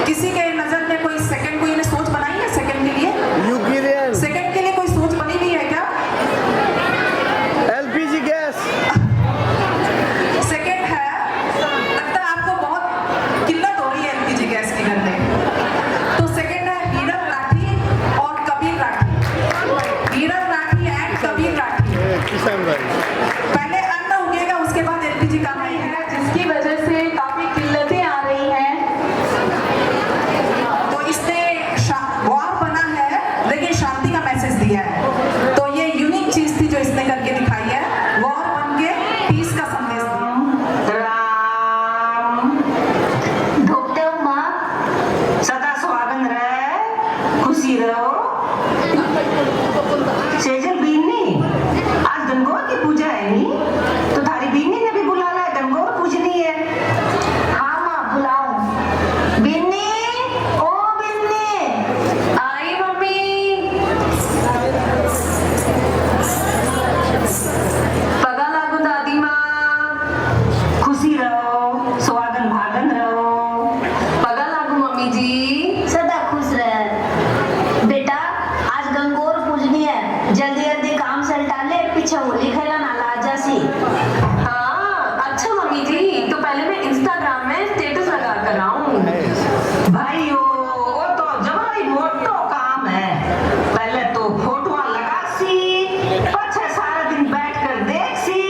किसी के नजर में कोई सेकंड कोई ने सोच बनाई है सेकंड के लिए? यूक्रेन सेकंड के लिए कोई सोच बनी हुई है क्या? LPG gas. सेकंड है, लगता है आपको बहुत किल्लत हो रही है एलपीजी गैस के घर में। तो सेकंड है हीरक राठी और कबीर राठी। हीरक राठी एंड कबीर राठी। किसान भाई पहले अन्न उगेगा उसके बाद एलपीजी का नहीं है, जिसकी वजह से काफी किल्लतें आ रही हैं। तो इसने वॉर बना है लेकिन शांति का मैसेज दिया है। तो ये यूनिक चीज थी जो इसने करके दिखाई है, वॉर बन के पीस का संदेश दिया। राम धोपदेव माँ सदा सुहागन रहे, खुशी रहो। सेजल बीनी आज गंगोर की पूजा है नी, तो थारी बीनी ने भी बुलाना है, गंगोर पूजनी है। हाँ माँ बुलाऊं। बीनी, ओ बीनी, आई मम्मी। पगा लागू दादी माँ, खुशी रहो, सुहागन भागन रहो। पगा लागू मम्मी जी। सदा खुश रहे। बेटा आज गंगोर पूजनी है, जल्दी जल्दी काम सलटा ले, पीछे होली खेला ना लाजा सी। हाँ अच्छा मम्मी जी, तो पहले मैं इंस्टाग्राम में स्टेटस लगा कर आऊँ। भाइयों वो तो जमाई मोटो काम है, पहले तो फोटो लगा सी, पछे सारा दिन बैठ कर देख सी,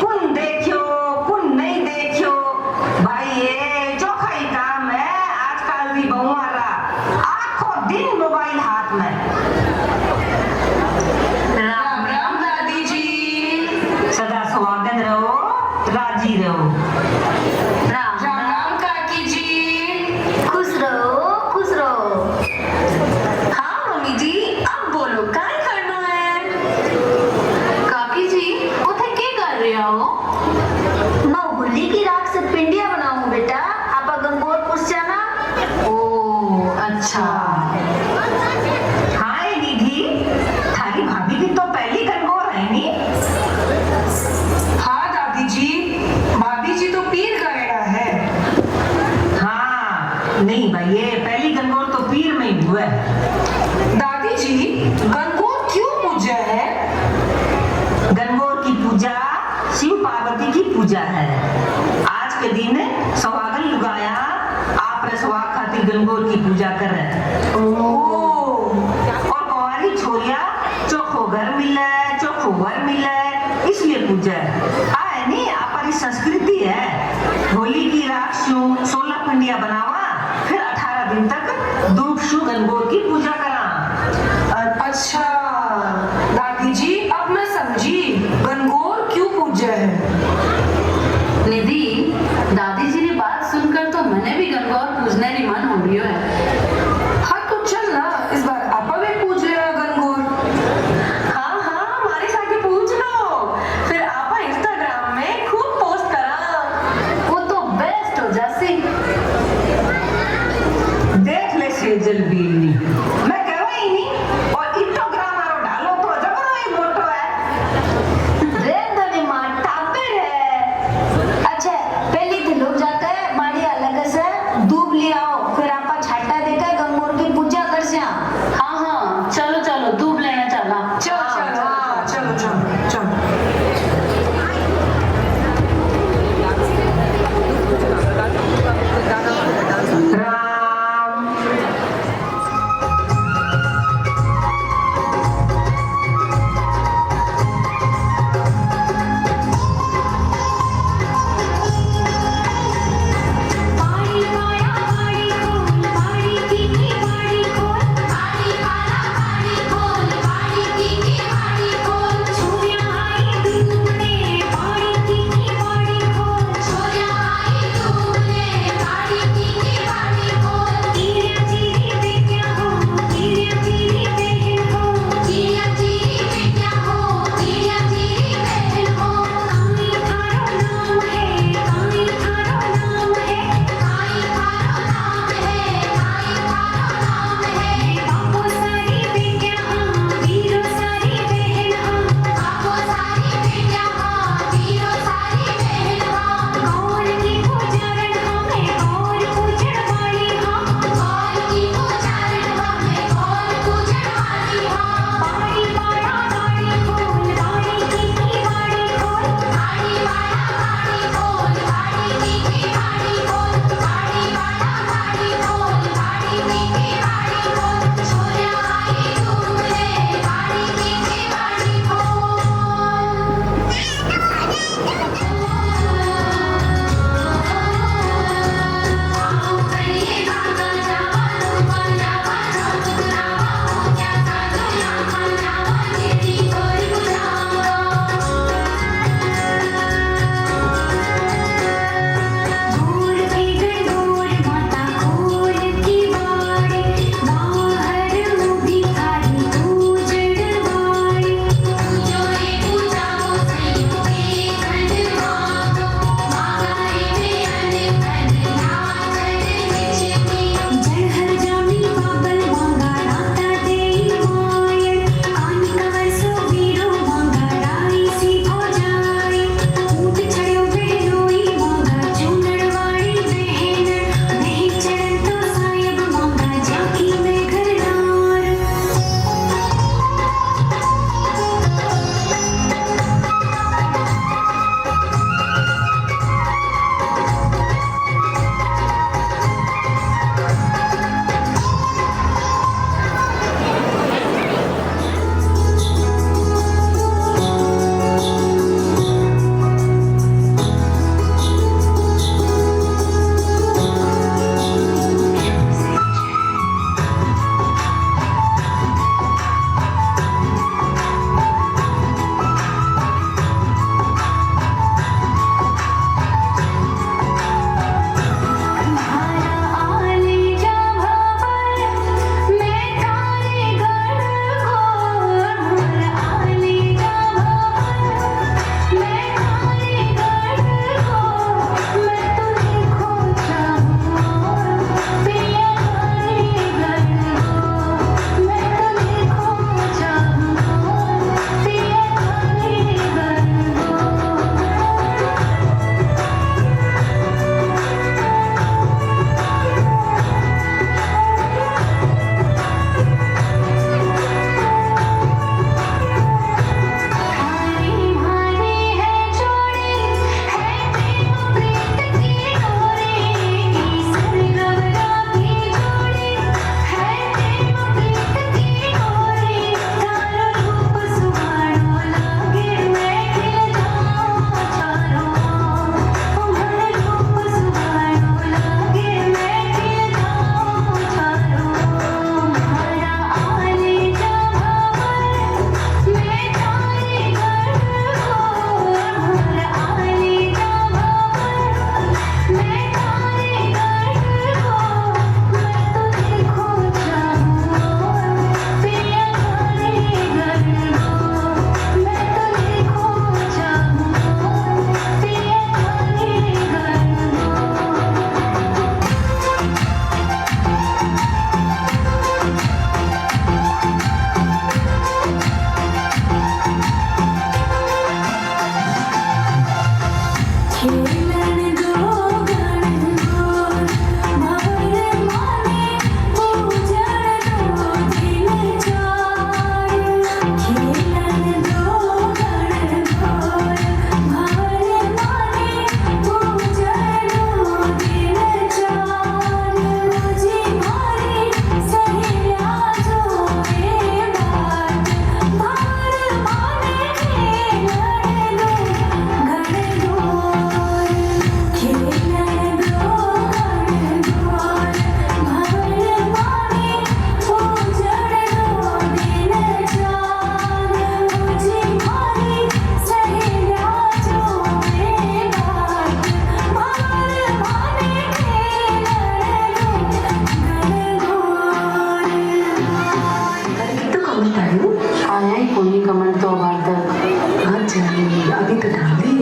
कुन देखियो कुन नहीं देखियो। भाई ये चोखा ही काम है आजकल भी बहुआरा, आखों दिन मोबाइल हाथ में। राम राम दादी जी, सदा सुहागन रहो, राजी रहो। राम राम काकी जी, खुश रहो। हाँ मम्मी जी, अब बोलो काय करना है? काकी जी उथे के कर रहे हो? मैं होली की राख से पिंडिया बनाऊं बेटा, आपा गंगोर पूछ जाना। ओ अच्छा। हाय निधि, थारी भाभी की तो पहली गंगोर है नी? हाँ दादी जी, भाभी जी तो पीर गएड़ा है। हाँ नहीं भाई, ये पहली गंगोर तो पीर में ही हुआ है। दादी जी गंगोर क्यों पूजा है? गंगोर की पूजा शिव पार्वती की पूजा है। आज के दिन सुहागन लुगाया आप सुहाग खातिर गंगोर की पूजा कर रहे। और कुंवारी छोरिया चोखो घर मिले, चोखो वर मिले, इसलिए पूजा है। आए नहीं हमारी संस्कृति है। होली की रात 16 पिंडिया बनावा, फिर 18 दिन तक धूप शु गंगोर की पूजा करा। अच्छा दादी जी, अब मैं समझी गंगोर क्यों पूजा है। निधि, दादी जी ने बात सुनकर तो मैंने भी गंगौर पूजने की मन हो रही है। हाँ तो चल ना, इस बार आपा भी पूज ले गंगोर। हाँ हाँ हमारे साथ ही पूछ लो, फिर आपा इंस्टाग्राम में खूब पोस्ट करा, वो तो बेस्ट हो जासी। देख ले सेजल बीनी, मैं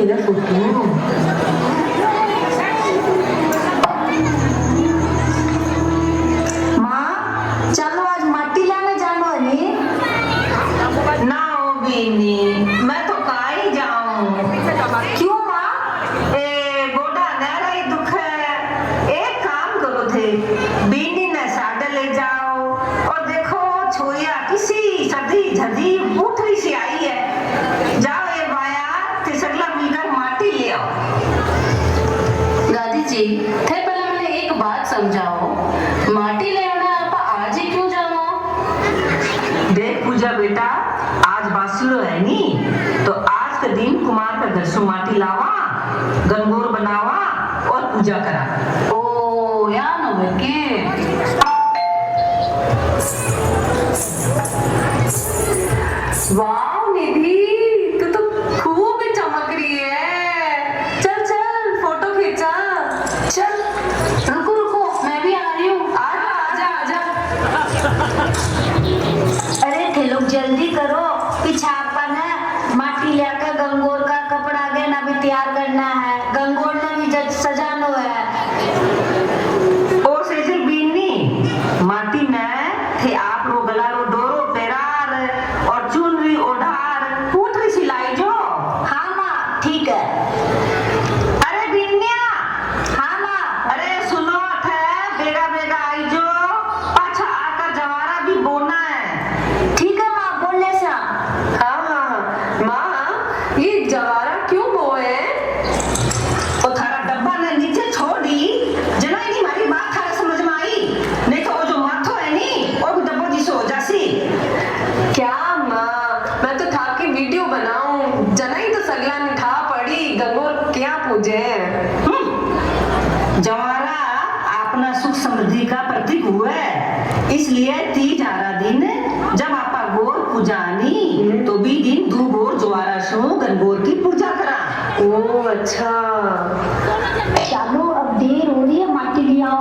मेरा फोटो। माँ चलो आज माटी लाने जानो है नी? ना हो बीनी, मैं तो काई जाऊं। क्यों माँ? ए गोडा नारा ही दुख है। एक काम करो थे, बीनी ने साडे ले जाओ और देखो छोया किसी सदी झदी बूथरी सी आई है। जाओ ए बाया ते सगला मिलकर माटी ले आओ। दादी जी थे पहले मैंने एक बात समझाओ, माटी ले आना आप आज ही क्यों जाओ? देख पूजा बेटा, आज बासुरो है नी, तो आज के दिन कुमार का घर से माटी लावा, गंगोर बनावा और पूजा करा। ओ या न के वाह निधि, तू तो खूब ही चमक रही है। चल चल फोटो खींचा। चल रुको रुको, मैं भी आ रही हूँ। आजा आजा आजा। अरे थे लोग जल्दी करो, पिछापन है, माटी लेकर गंगोर का कपड़ा गहना भी तैयार करना है, गंगोर ने भी सजानो है। ओ से बीनी माटी ने थे आप रो गला रो डोरो पेरार और चुनरी ओढ़ार पूतरी सिलाई जो। हाँ माँ ठीक है। अरे बीनिया, हाँ माँ। अरे सुनो थे बेगा बेगा आई जो, पाछा आकर जवारा भी बोना है। ठीक है माँ, बोलने से। हाँ हाँ माँ ये जवारा क्यों बोए? वो थारा डब्बा ने नीचे छोड़ दी, जना नहीं मारी बात थारा समझ में आई, नहीं तो वो जो माथो है नी वो भी डब्बो जिसो हो जासी। क्या माँ, मैं तो था कि वीडियो बनाऊं, जना ही तो सगला निठा पड़ी, गंगोर क्या पूजे। जवारा अपना सुख समृद्धि का प्रतीक हुआ, इसलिए तीज आरा दिन जब आपा गोर पूजानी तो भी दिन दू गोर ज्वारा सो गंगोर की पूजा करा। ओ अच्छा। चलो अब देर हो रही है, माटी लिया।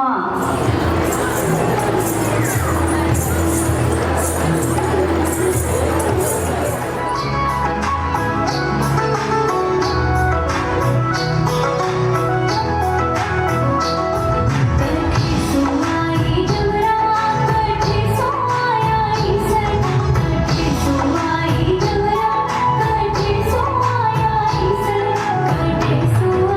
सुहाई जगरा कटे सुहाया ईसर, कटे सुहाई जगरा कटे सुहाया ईसर, कटे सुहाया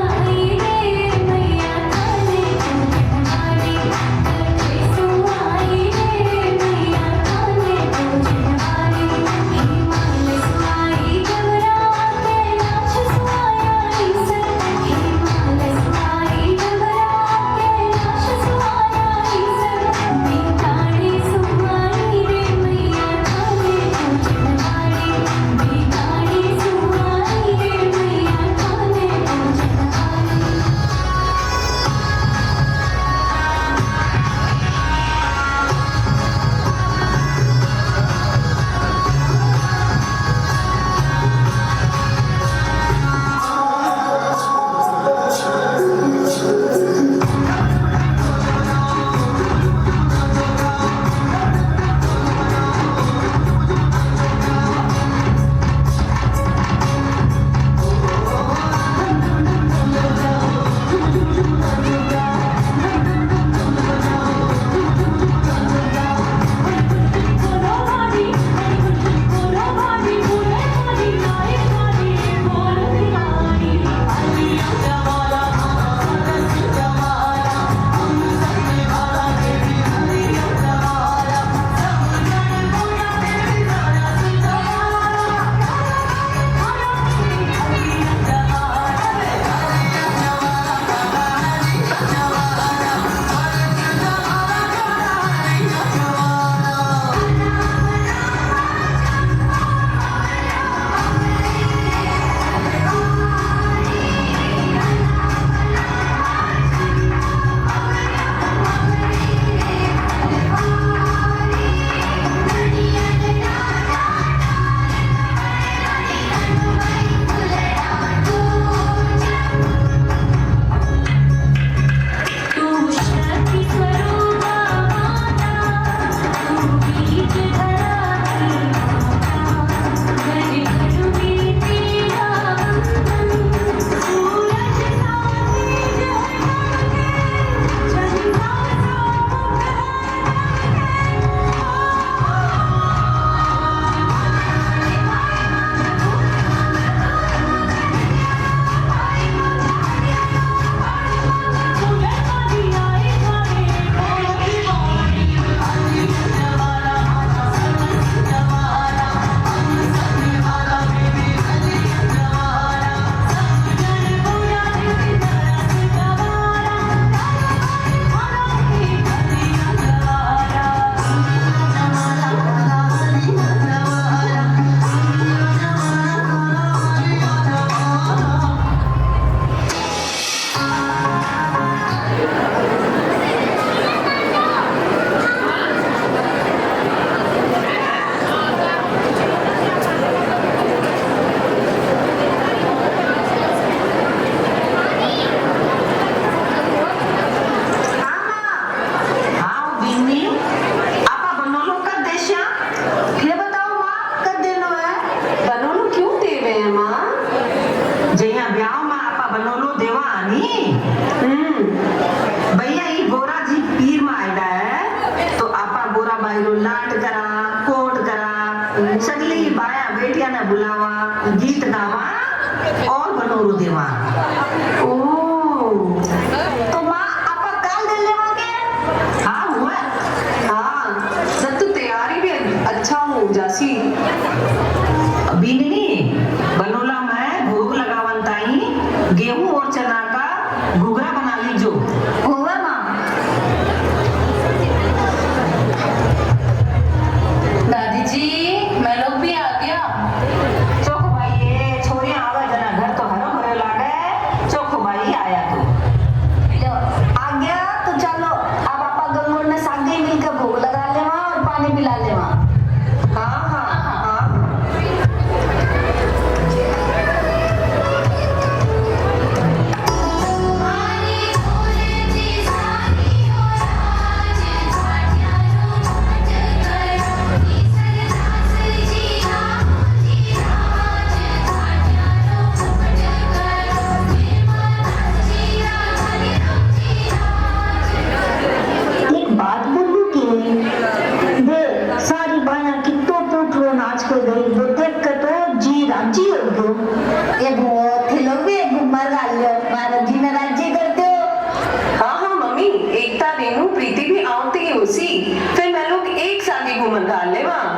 और बनोरू देवा। ओ तो माँ आपा काल दे ले के हाँ हुआ। हाँ जब तू तैयारी भी अच्छा हो जासी अभी नहीं बनोला में भोग लगावन ताई गेहूं और चना का घुघरा बना लीजो। होगा माँ। दादी जी मैं लोग भी आ गया। चोख भाई ये छोरी आवा जना घर तो हरो भरो लागे। चोख भाई आया तू लो, आ गया तो चलो अब आपा गंगोर ने सागे मिलकर भोग लगा ले वहाँ और पानी पिला ले वहाँ। हाँ हाँ हाँ एक बात बोलूं कि दे सारी बाया कितो पूछो नाच को गई वो देख कर तो जी राजी हो गयो। ये बहुत ही लोग भी घुमर गाल लो मारो जी ने राजी कर दो। हाँ हाँ मम्मी एकता रेनू प्रीति भी आते ही उसी फिर मैं लोग एक साथ ही घूमन गाल ले वहाँ।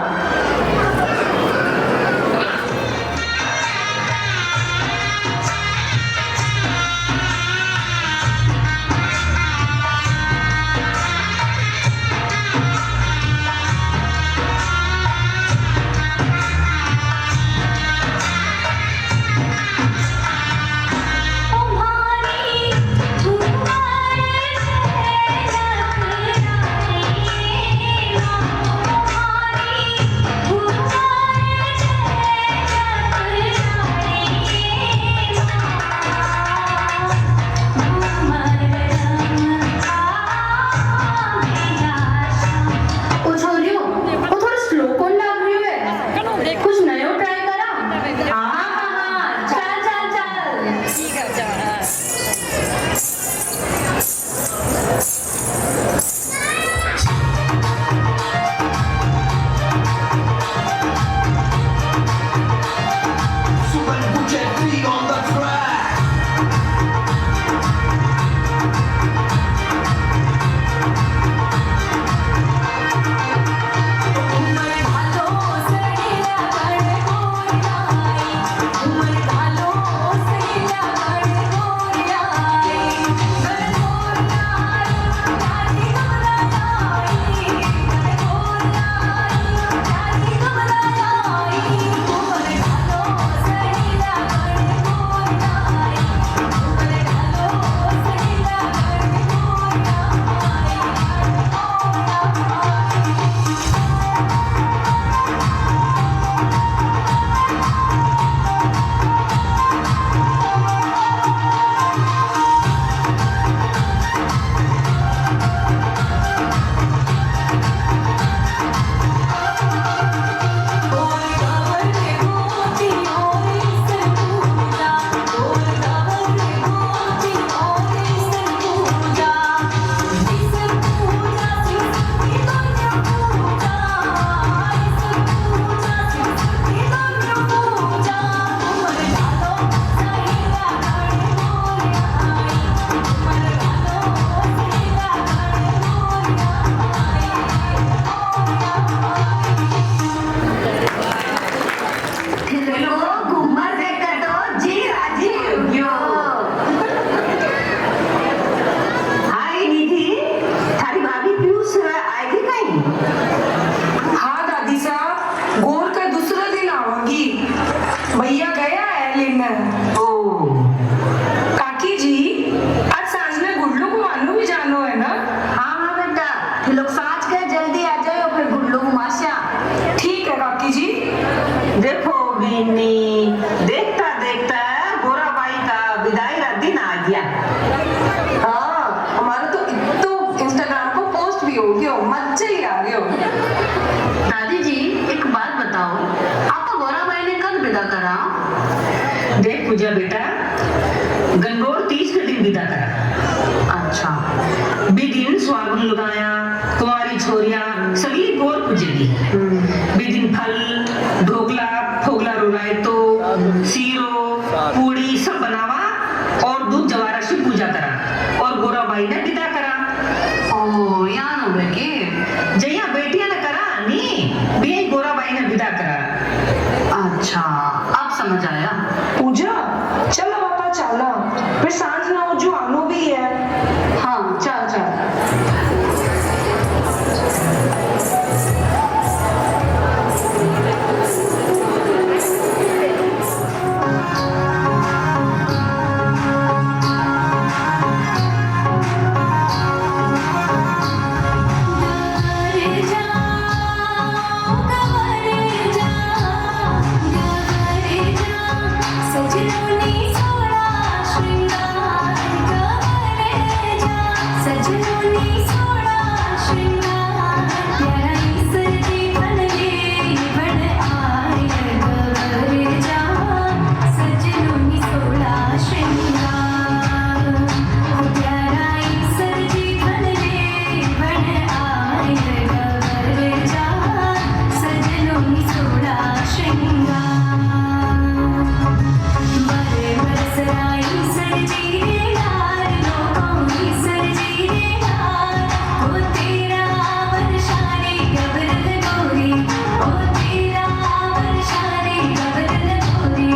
देख पूजा बेटा, गंगोर 30 के दिन विदा करा। अच्छा बेदिन स्वागन लगाया, कुंवारी छोरिया सगली गोर पूजेगी। बेदिन फल ढोकला फोगला रोलाए तो सीरो फिर सांझ ना हो जो आनो भी है। हाँ चल चल। गवर जा गवर जा सजनोनी सोळा श्रृंगार गवर जा सजनोनी सोळा श्रृंगार प्यारा ईसरजी बनले बन आय गवर जा सजनोनी सोळा श्रृंगार प्यारा ईसरजी बनले बन आय गवर जा सजनोनी सोळा श्रृंगार बरे बरसराई सरजी रे लाल लोकों सरजी रे लाल ओ तेरा वर्षाने गबरल गोरी ओ तेरा वर्षाने गबरल गोरी